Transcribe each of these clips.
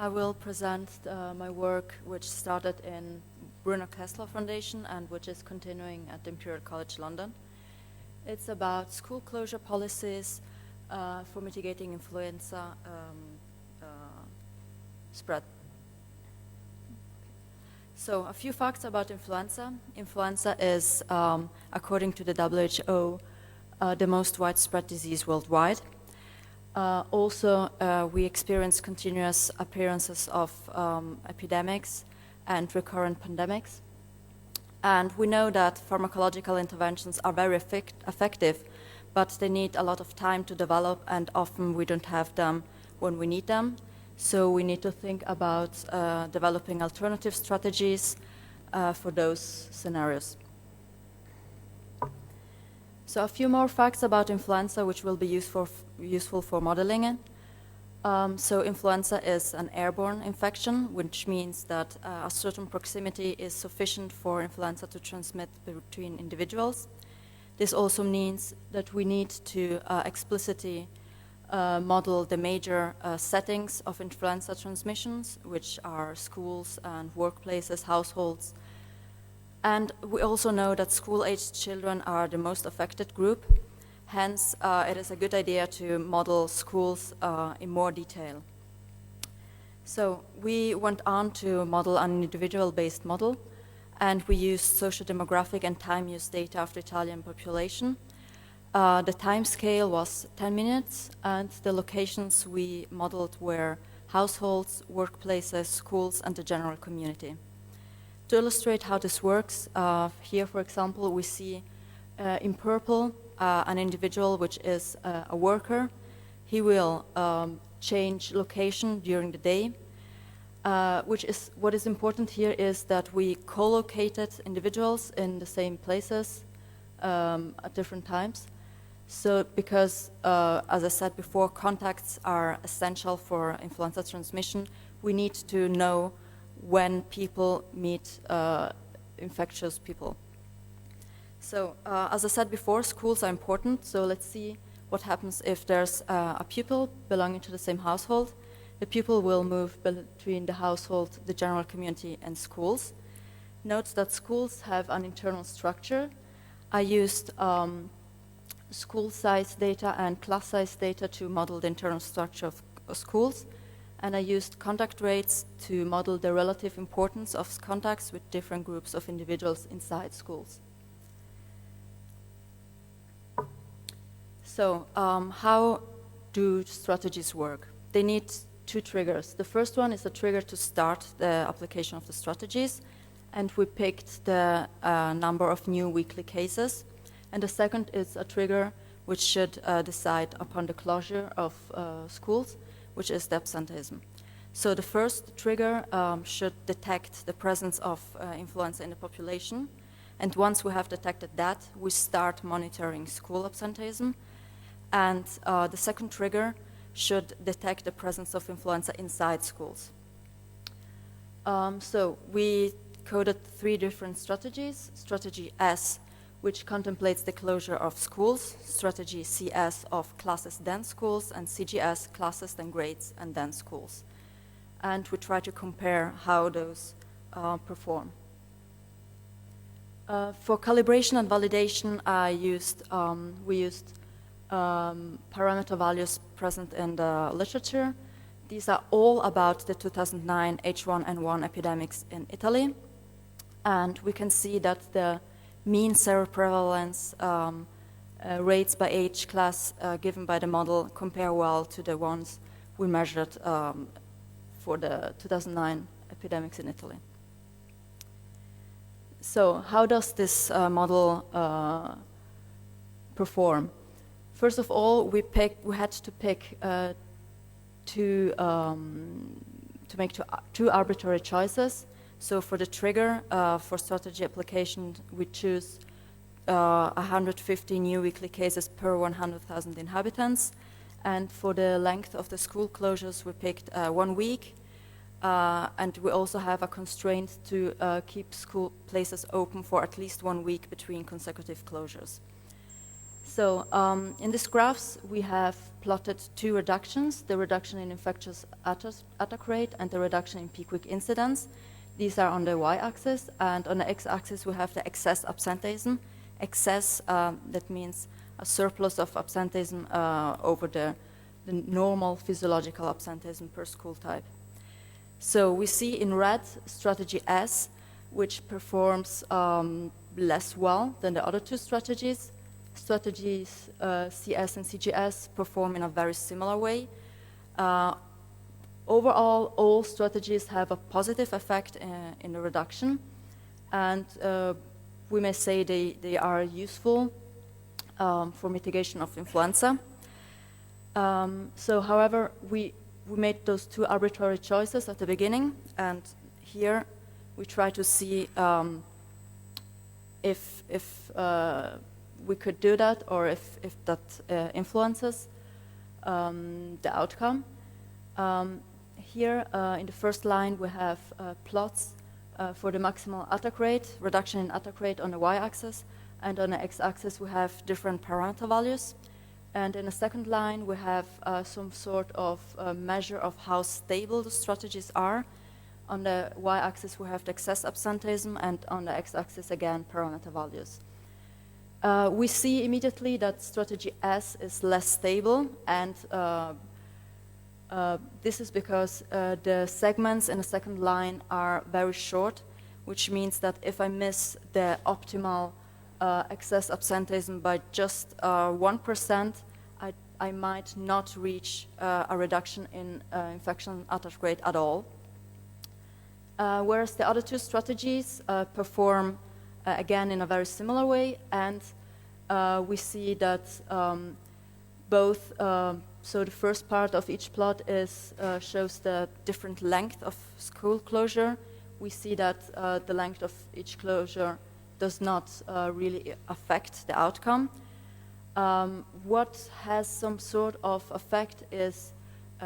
I will present my work, which started in Bruno Kessler Foundation and which is continuing at Imperial College London. It's about school closure policies for mitigating influenza spread. So a few facts about influenza. Influenza is, according to the WHO, the most widespread disease worldwide. Also, we experience continuous appearances of epidemics and recurrent pandemics. And we know that pharmacological interventions are very effective, but they need a lot of time to develop, and often we don't have them when we need them. So we need to think about developing alternative strategies for those scenarios. So a few more facts about influenza, which will be useful for modeling it. So influenza is an airborne infection, which means that a certain proximity is sufficient for influenza to transmit between individuals. This also means that we need to explicitly model the major settings of influenza transmissions, which are schools and workplaces, households. And we also know that school-aged children are the most affected group. Hence, it is a good idea to model schools in more detail. So we went on to model an individual-based model, and we used socio-demographic and time-use data of the Italian population. The time scale was 10 minutes, and the locations we modeled were households, workplaces, schools, and the general community. To illustrate how this works, here, for example, we see in purple an individual which is a worker. He will change location during the day. What is important here is that we co-located individuals in the same places at different times. So because, as I said before, contacts are essential for influenza transmission, we need to know when people meet infectious people. So, as I said before, schools are important. So let's see what happens if there's a pupil belonging to the same household. The pupil will move between the household, the general community, and schools. Note that schools have an internal structure. I used school size data and class size data to model the internal structure of schools. And I used contact rates to model the relative importance of contacts with different groups of individuals inside schools. So how do strategies work? They need two triggers. The first one is a trigger to start the application of the strategies, and we picked the number of new weekly cases. And the second is a trigger which should decide upon the closure of schools, which is the absenteeism. So the first trigger should detect the presence of influenza in the population. And once we have detected that, we start monitoring school absenteeism. And the second trigger should detect the presence of influenza inside schools. So we coded 3 different strategies. Strategy S, which contemplates the closure of schools, strategy CS of classes then schools, and CGS, classes then grades and then schools. And we try to compare how those perform. For calibration and validation, we used parameter values present in the literature. These are all about the 2009 H1N1 epidemics in Italy. And we can see that the mean seroprevalence rates by age class given by the model compare well to the ones we measured for the 2009 epidemics in Italy. So how does this model perform? First of all, we had to pick to make two arbitrary choices. So for the trigger, for strategy application, we choose 150 new weekly cases per 100,000 inhabitants. And for the length of the school closures, we picked 1 week. And we also have a constraint to keep school places open for at least 1 week between consecutive closures. So in these graphs, we have plotted two reductions, the reduction in infectious attack rate and the reduction in peak week incidence. These are on the y-axis, and on the x-axis, we have the excess absenteeism. Excess, that means a surplus of absenteeism over the normal physiological absenteeism per school type. So we see in red strategy S, which performs less well than the other two strategies. Strategies CS and CGS perform in a very similar way. Overall, all strategies have a positive effect in the reduction, and we may say they are useful for mitigation of influenza. So, however, we made those two arbitrary choices at the beginning, and here we try to see if we could do that, or if that influences the outcome. Here in the first line we have plots for the maximal attack rate, reduction in attack rate on the y-axis, and on the x-axis we have different parameter values. And in the second line we have some sort of measure of how stable the strategies are. On the y-axis we have the excess absenteeism, and on the x-axis again parameter values. We see immediately that strategy S is less stable, and this is because the segments in the second line are very short, which means that if I miss the optimal excess absenteeism by just 1%, I might not reach a reduction in infection attack rate at all. Whereas the other two strategies perform again in a very similar way, and we see that both, so the first part of each plot shows the different length of school closure. We see that the length of each closure does not really affect the outcome. What has some sort of effect is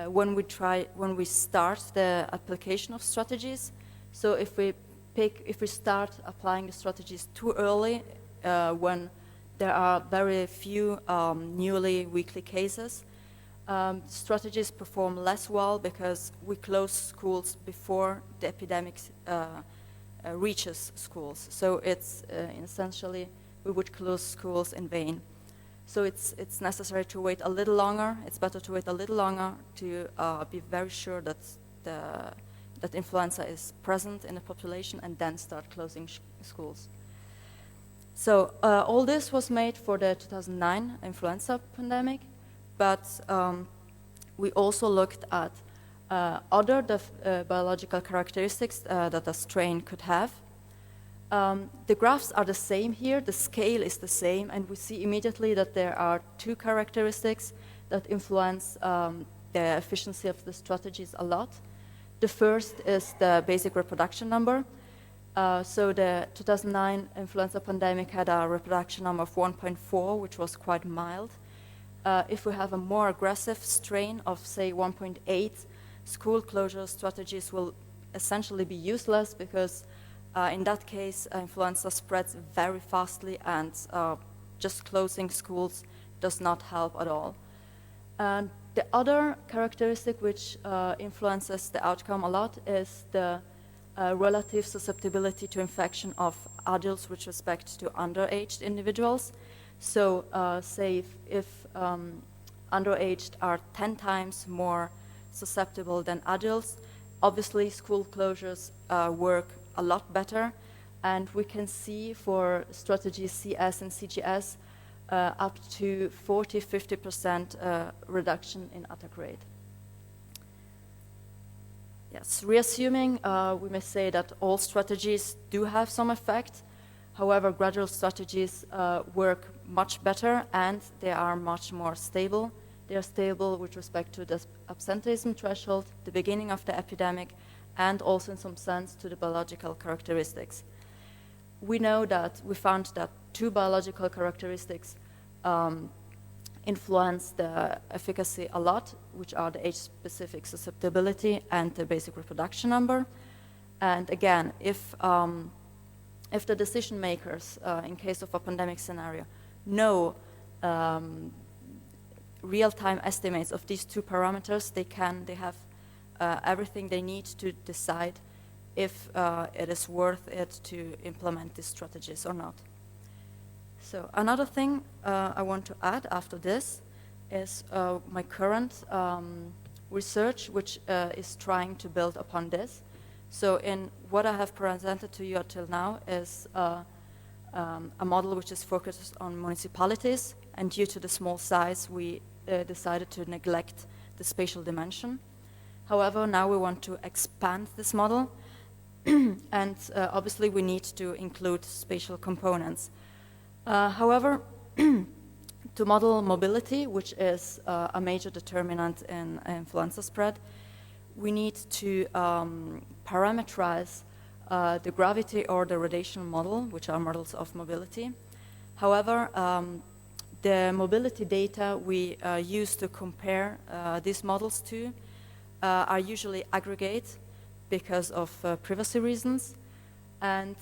when we start the application of strategies. So if we start applying the strategies too early, when there are very few newly weekly cases, strategies perform less well because we close schools before the epidemic reaches schools. So it's essentially we would close schools in vain. So it's necessary to wait a little longer. It's better to wait a little longer to be very sure that that influenza is present in the population, and then start closing schools. So all this was made for the 2009 influenza pandemic, but we also looked at other biological characteristics that a strain could have. The graphs are the same here, the scale is the same, and we see immediately that there are two characteristics that influence the efficiency of the strategies a lot. The first is the basic reproduction number. So the 2009 influenza pandemic had a reproduction number of 1.4, which was quite mild. If we have a more aggressive strain of, say, 1.8, school closure strategies will essentially be useless, because in that case, influenza spreads very fastly, and just closing schools does not help at all. And the other characteristic which influences the outcome a lot is the relative susceptibility to infection of adults with respect to underaged individuals. So say if underaged are 10 times more susceptible than adults, obviously school closures work a lot better, and we can see for strategies CS and CGS up to 40–50% reduction in attack rate. Yes, reassuming, we may say that all strategies do have some effect. However, gradual strategies work much better, and they are much more stable. They are stable with respect to the absenteeism threshold, the beginning of the epidemic, and also in some sense to the biological characteristics. We found that two biological characteristics influence the efficacy a lot, which are the age-specific susceptibility and the basic reproduction number. And again, if the decision makers, in case of a pandemic scenario, know real-time estimates of these two parameters, they have everything they need to decide if it is worth it to implement these strategies or not. So another thing I want to add after this is my current research, which is trying to build upon this. So in what I have presented to you until now is a model which is focused on municipalities, and due to the small size, we decided to neglect the spatial dimension. However, now we want to expand this model, and obviously we need to include spatial components. However, to model mobility, which is a major determinant in influenza spread, we need to parameterize the gravity or the radiation model, which are models of mobility. However, the mobility data we use to compare these models to are usually aggregate because of privacy reasons, and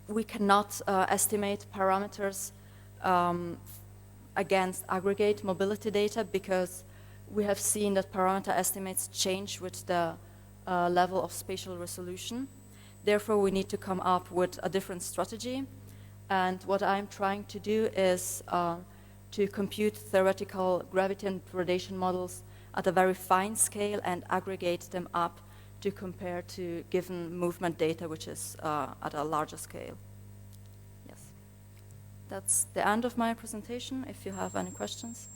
we cannot estimate parameters against aggregate mobility data because we have seen that parameter estimates change with the level of spatial resolution. Therefore, we need to come up with a different strategy. And what I'm trying to do is to compute theoretical gravity and radiation models at a very fine scale and aggregate them up to compare to given movement data, which is at a larger scale. Yes. That's the end of my presentation, if you have any questions.